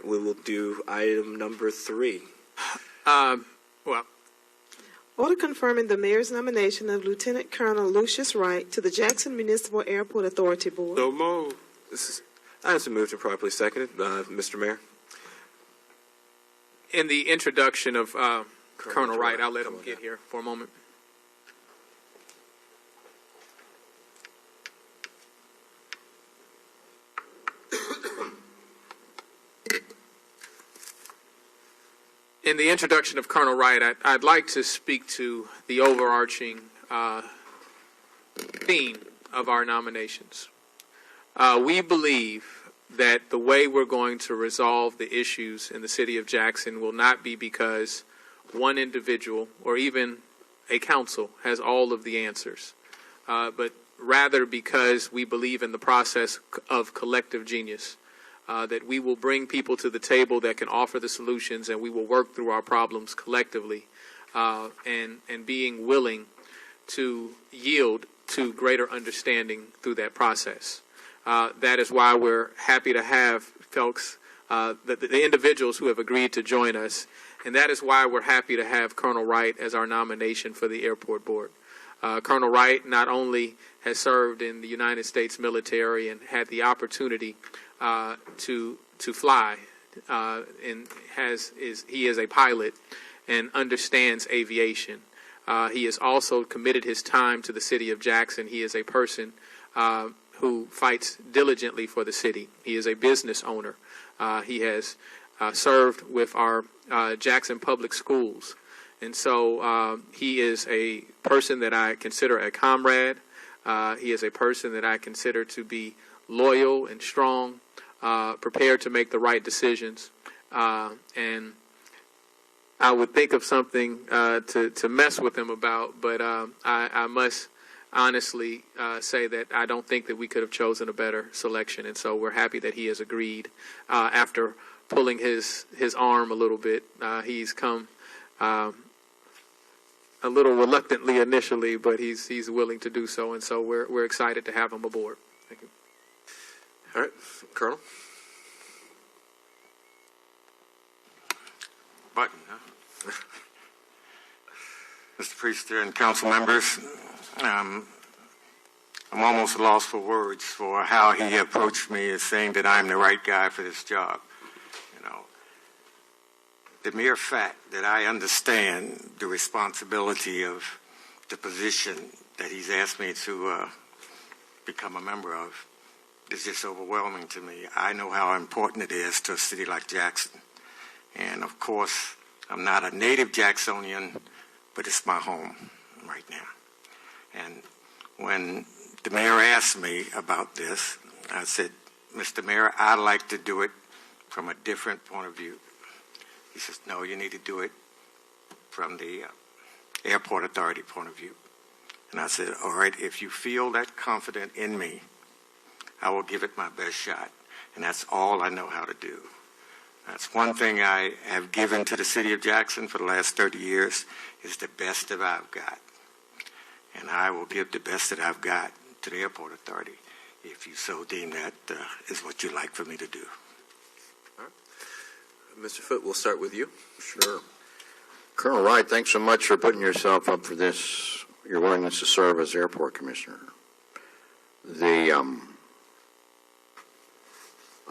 We will do item number 3. Well, Order confirming the mayor's nomination of Lieutenant Colonel Lucius Wright to the Jackson Municipal Airport Authority Board. so move. Item's been moved and properly seconded. Mr. Mayor. In the introduction of Colonel Wright, I'll let Come him on get down. here for a moment. In the introduction of Colonel Wright, I'd like to speak to the overarching theme of our nominations. We believe that the way we're going to resolve the issues in the city of Jackson will not be because one individual or even a council has all of the answers, but rather because we believe in the process of collective genius. That we will bring people to the table that can offer the solutions, and we will work through our problems collectively, and being willing to yield to greater understanding through that process. That is why we're happy to have folks, the individuals who have agreed to join us, and that is why we're happy to have Colonel Wright as our nomination for the airport board. Colonel Wright not only has served in the United States military and had the opportunity to fly, and he is a pilot and understands aviation. He has also committed his time to the city of Jackson. He is a person who fights diligently for the city. He is a business owner. He has served with our Jackson Public Schools. And so he is a person that I consider a comrade. He is a person that I consider to be loyal and strong, prepared to make the right decisions. And I would think of something to mess with him about, but I must honestly say that I don't think that we could have chosen a better selection. And so we're happy that he has agreed after pulling his arm a little bit. He's come a little reluctantly initially, but he's willing to do so, and so we're excited to have him aboard. Thank you. All right, Colonel. Button, huh? Mr. Priester and council members, I'm almost lost for words for how he approached me as saying that I'm the right guy for this job. You know, the mere fact that I understand the responsibility of the position that he's asked me to become a member of is just overwhelming to me. I know how important it is to a city like Jackson. And of course, I'm not a native Jacksonian, but it's my home right now. And when the mayor asked me about this, I said, Mr. Mayor, I'd like to do it from a different point of view. He says, no, you need to do it from the airport authority point of view. And I said, all right, if you feel that confident in me, I will give it my best shot. And that's all I know how to do. That's one thing I have given to the city of Jackson for the last 30 years is the best that I've got. And I will give the best that I've got to the airport authority if you so deem that is what you'd like for me to do. All right. Mr. Foote, we'll start with you. Sure. Colonel Wright, thanks so much for putting yourself up for this, your willingness to serve as airport commissioner.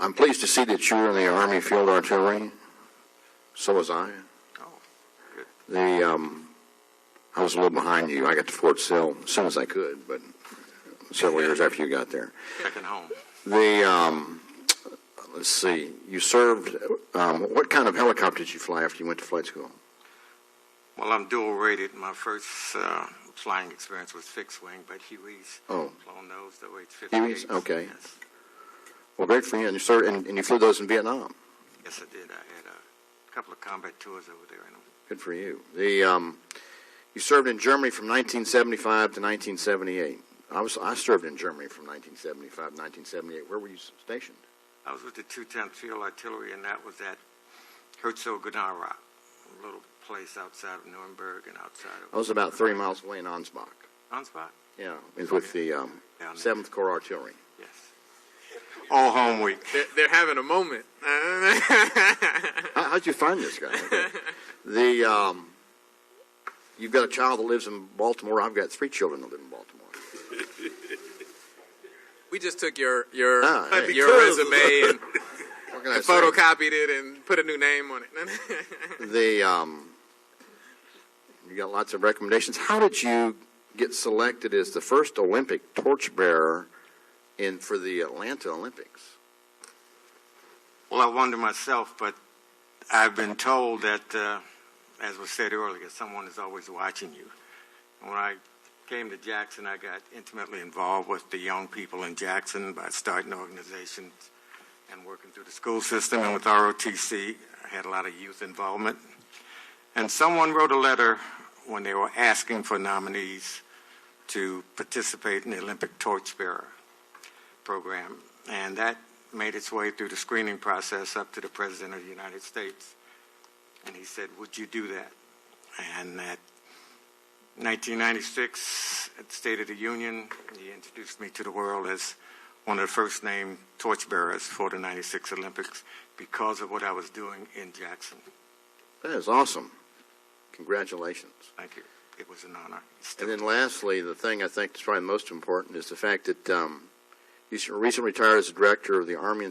I'm pleased to see that you were in the Army Field Artillery. So was I. Oh, good. I was a little behind you. I got to Fort Sill as soon as I could, but several years after you got there. Second home. Let's see. You served. What kind of helicopter did you fly after you went to flight school? Well, I'm dual rated. My first flying experience was fixed wing, but Huey's. Oh. Flown those, the H-58s. Huey's? Okay. Yes. Well, great for you. And you served, and you flew those in Vietnam. Yes, I did. I had a couple of combat tours over there. Good for you. You served in Germany from 1975 to 1978. I served in Germany from 1975 to 1978. Where were you stationed? I was with the 210th Field Artillery, and that was at Herzogenaurach, a little place outside of Nuremberg and outside of... I was about 30 miles away in Ansbach. Ansbach? Yeah, it was with the 7th Corps Artillery. Yes. all home week. They're having a moment. How'd you find this guy? You've got a child that lives in Baltimore. I've got 3 children that live in Baltimore. We just took your Hey. resume and What can I say? photocopied it and put a new name on it. You got lots of recommendations. How did you get selected as the first Olympic torchbearer for the Atlanta Olympics? Well, I wonder myself, but I've been told that, as was said earlier, someone is always watching you. When I came to Jackson, I got intimately involved with the young people in Jackson by starting organizations and working through the school system. And with ROTC, I had a lot of youth involvement. And someone wrote a letter when they were asking for nominees to participate in the Olympic Torchbearer program. And that made its way through the screening process up to the President of the United States. And he said, would you do that? And at 1996, at the State of the Union, he introduced me to the world as one of the first named torchbearers for the 96 Olympics because of what I was doing in Jackson. That is awesome. Congratulations. Thank you. It was an honor. And then lastly, the thing I think is probably most important is the fact that you recently retired as the director of the Army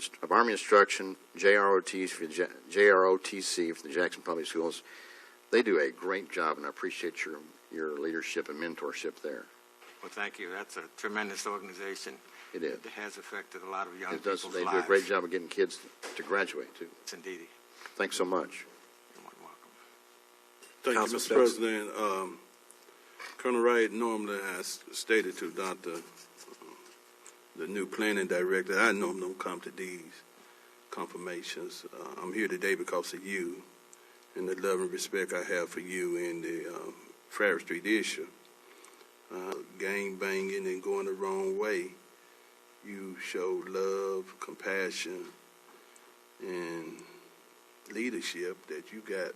Instruction, JROTC for the Jackson Public Schools. They do a great job, and I appreciate your leadership and mentorship there. Well, thank you. That's a tremendous organization. It is. It has affected a lot of young It does. people's They lives. do a great job of getting kids to graduate, too. It's indeed. Thanks so much. You're more than welcome. Thank you, Councilman Mr. Stokes. President. Colonel Wright, normally I stated to Dr. the new planning director, I normally don't come to these confirmations. I'm here today because of you and the love and respect I have for you in the Farragut Street issue. Gang banging and going the wrong way. You showed love, compassion, and leadership that you got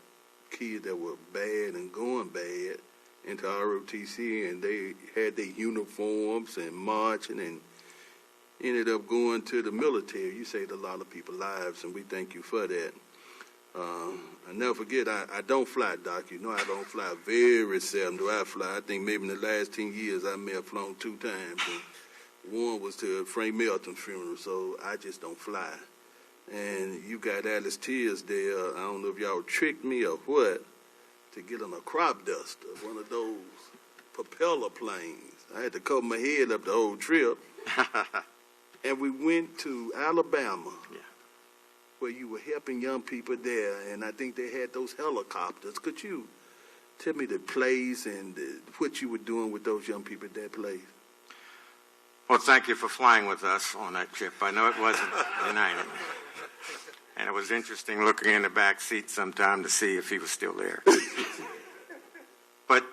kids that were bad and going bad into ROTC, and they had their uniforms and marching and ended up going to the military. You saved a lot of people's lives, and we thank you for that. I never forget, I don't fly, Doc. You know I don't fly. Very seldom do I fly. I think maybe in the last 10 years I may have flown 2 times. And one was to Frank Melton's funeral, so I just don't fly. And you got Alice Tears there. I don't know if y'all tricked me or what, to get on a crop duster, one of those propeller planes. I had to cover my head up the whole trip. And we went to Alabama, where you were helping young people there, and I think they had those helicopters. Could you tell me the place and what you were doing with those young people at that place? Well, thank you for flying with us on that trip. I know it wasn't United. And it was interesting looking in the back seat sometime to see if he was still there. But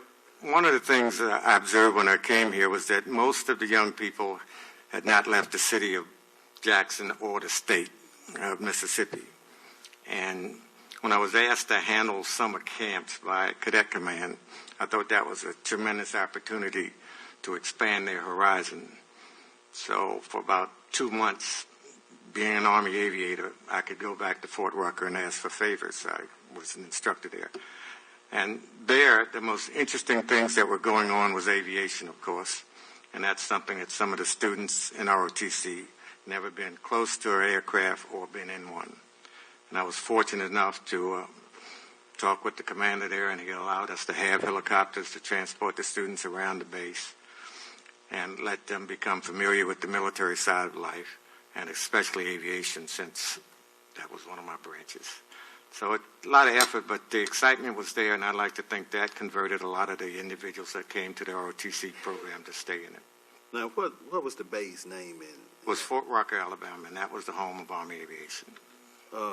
one of the things that I observed when I came here was that most of the young people had not left the city of Jackson or the state of Mississippi. And when I was asked to handle summer camps by Cadet Command, I thought that was a tremendous opportunity to expand their horizon. So for about 2 months, being an Army aviator, I could go back to Fort Rucker and ask for favors. I was an instructor there. And there, the most interesting things that were going on was aviation, of course. And that's something that some of the students in ROTC never been close to an aircraft or been in one. And I was fortunate enough to talk with the commander there, and he allowed us to have helicopters to transport the students around the base and let them become familiar with the military side of life, and especially aviation, since that was one of my branches. So a lot of effort, but the excitement was there, and I'd like to think that converted a lot of the individuals that came to the ROTC program to stay in it. Now, what was the base name in? It was Fort Rucker, Alabama, and that was the home of Army Aviation.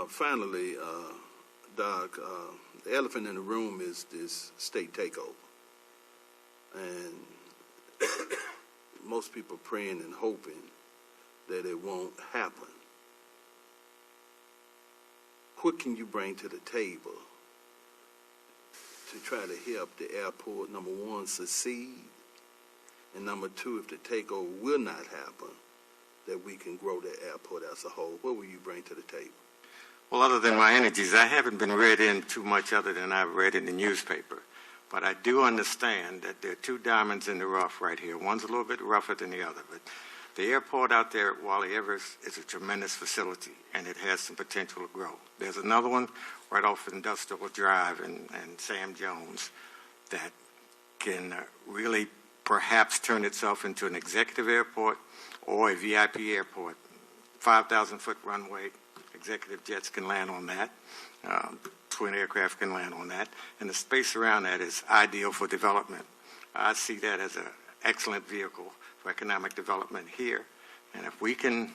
Finally, Doc, the elephant in the room is this state takeover. And most people praying and hoping that it won't happen. What can you bring to the table to try to help the airport, number one, succeed, and number two, if the takeover will not happen, that we can grow the airport as a whole? What will you bring to the table? Well, other than my energies, I haven't been read in too much other than I've read in the newspaper. But I do understand that there are two diamonds in the rough right here. One's a little bit rougher than the other. But the airport out there at Wally Evers is a tremendous facility, and it has some potential to grow. There's another one right off Industrial Drive and Sam Jones that can really perhaps turn itself into an executive airport or a VIP airport. 5,000-foot runway. Executive jets can land on that. Twin aircraft can land on that. And the space around that is ideal for development. I see that as an excellent vehicle for economic development here. And if we can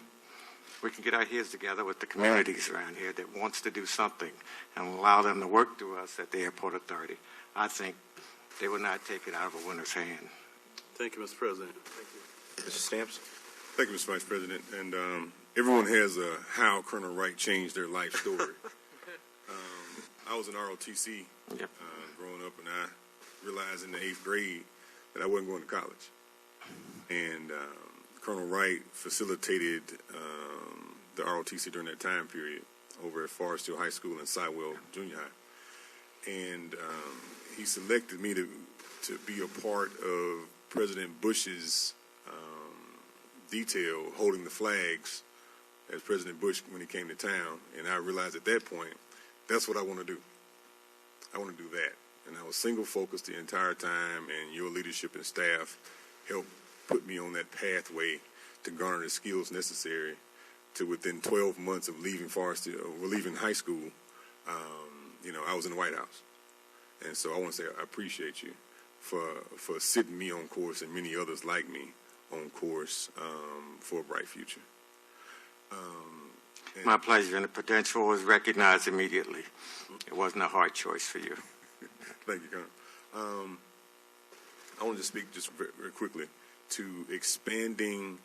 get our heads together with the communities around here that wants to do something and allow them to work through us at the Airport Authority, I think they will not take it out of a winner's hand. Thank you, Mr. President. Mr. Stamps? Thank you, Mr. Vice President. And everyone has a how Colonel Wright changed their life story. I was in ROTC growing up, and I realized in the 8th grade that I wasn't going to college. And Colonel Wright facilitated the ROTC during that time period over at Forest Hill High School and Sidewell Junior High. And he selected me to be a part of President Bush's detail holding the flags as President Bush when he came to town. And I realized at that point, that's what I want to do. I want to do that. And I was single focused the entire time, and your leadership and staff helped put me on that pathway to garner the skills necessary to within 12 months of leaving leaving high school, I was in the White House. And so I want to say I appreciate you for sitting me on course and many others like me on course for a bright future. My pleasure, and the potential was recognized immediately. It wasn't a hard choice for you. Thank you, Colonel. I want to speak just very, very quickly to expanding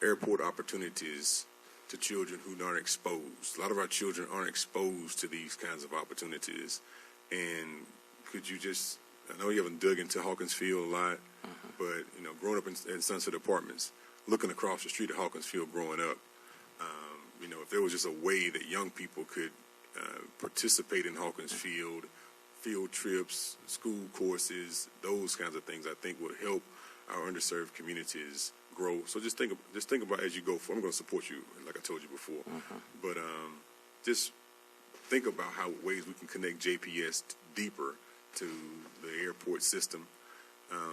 airport opportunities to children who aren't exposed. A lot of our children aren't exposed to these kinds of opportunities. And could you just, I know you haven't dug into Hawkins Field a lot, but, growing up in Sunset Apartments, looking across the street at Hawkins Field growing up, if there was just a way that young people could participate in Hawkins Field trips, school courses, those kinds of things, I think would help our underserved communities grow. So just think about as you go forward. I'm going to support you, like I told you before. But just think about how ways we can connect JPS deeper to the airport system.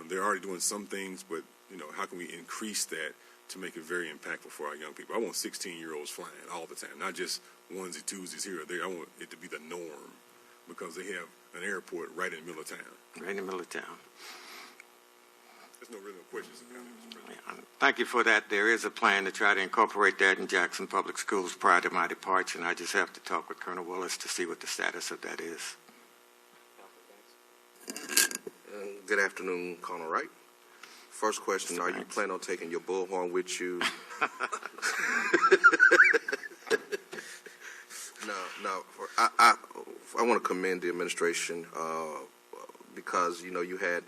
They're already doing some things, but how can we increase that to make it very impactful for our young people? I want 16-year-olds flying all the time, not just onesie twosies here or there. I want it to be the norm because they have an airport right in the middle of town. Right in the middle of town. There's no real questions about it. Thank you for that. There is a plan to try to incorporate that in Jackson Public Schools prior to my departure, and I just have to talk with Colonel Willis to see what the status of that is. Good afternoon, Colonel Wright. First question, are you planning on taking your bullhorn with you? No. I want to commend the administration because, you had,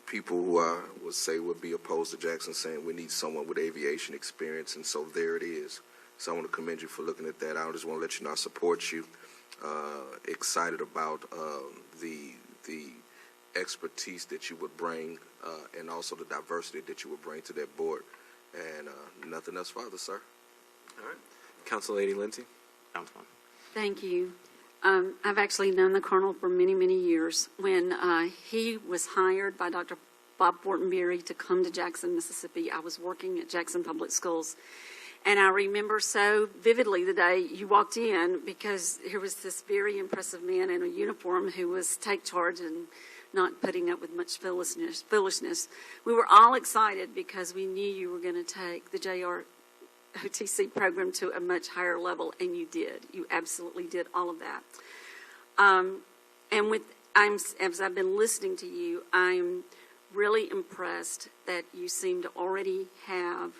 people who would say would be opposed to Jackson saying we need someone with aviation experience, and so there it is. So I want to commend you for looking at that. I just want to let you know I support you, excited about the expertise that you would bring and also the diversity that you would bring to that board. And nothing else further, sir. All right. Council Lady Lindsay. Councilman. Thank you. I've actually known the Colonel for many, many years. When he was hired by Dr. Bob Fortenberry to come to Jackson, Mississippi, I was working at Jackson Public Schools. And I remember so vividly the day you walked in because here was this very impressive man in a uniform who was take charge and not putting up with much foolishness. We were all excited because we knew you were going to take the JROTC program to a much higher level, and you did. You absolutely did all of that. As I've been listening to you, I'm really impressed that you seem to already have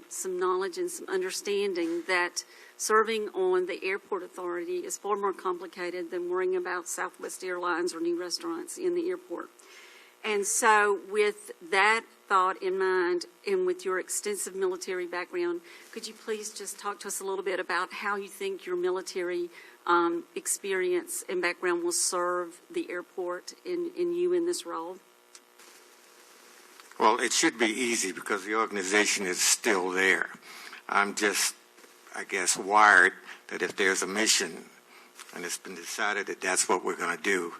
some knowledge and some understanding that serving on the airport authority is far more complicated than worrying about Southwest Airlines or new restaurants in the airport. And so with that thought in mind, and with your extensive military background, could you please just talk to us a little bit about how you think your military experience and background will serve the airport in you in this role? Well, it should be easy because the organization is still there. I'm just, I guess, wired that if there's a mission and it's been decided that that's what we're going to do,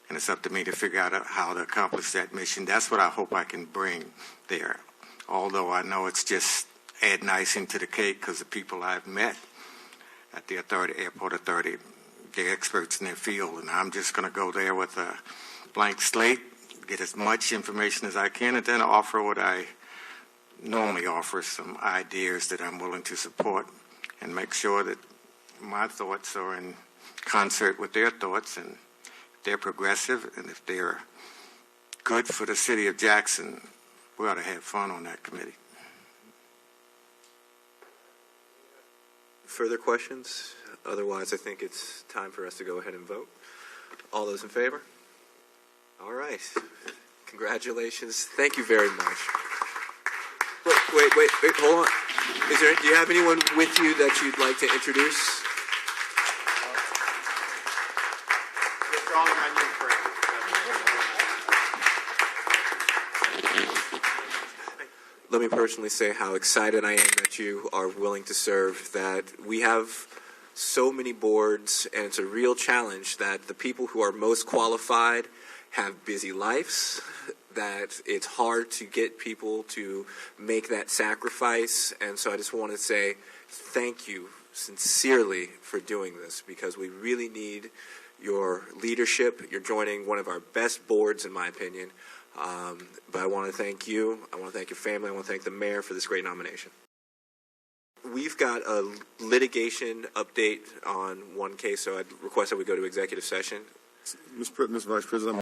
and it's up to me to figure out how to accomplish that mission, that's what I hope I can bring there. Although I know it's just adding icing to the cake because the people I've met at the airport authority, they're experts in their field, and I'm just going to go there with a blank slate, get as much information as I can, and then offer what I normally offer, some ideas that I'm willing to support, and make sure that my thoughts are in concert with their thoughts, and if they're progressive, and if they're good for the city of Jackson, we ought to have fun on that committee. Further questions? Otherwise, I think it's time for us to go ahead and vote. All those in favor? All right. Congratulations. Thank you very much. Wait, hold on. Do you have anyone with you that you'd like to introduce? Let me personally say how excited I am that you are willing to serve, that we have so many boards, and it's a real challenge that the people who are most qualified have busy lives, that it's hard to get people to make that sacrifice. And so I just want to say thank you sincerely for doing this, because we really need your leadership. You're joining one of our best boards, in my opinion. But I want to thank you. I want to thank your family. I want to thank the mayor for this great nomination. We've got a litigation update on one case, so I'd request that we go to executive session. Mr. Vice President,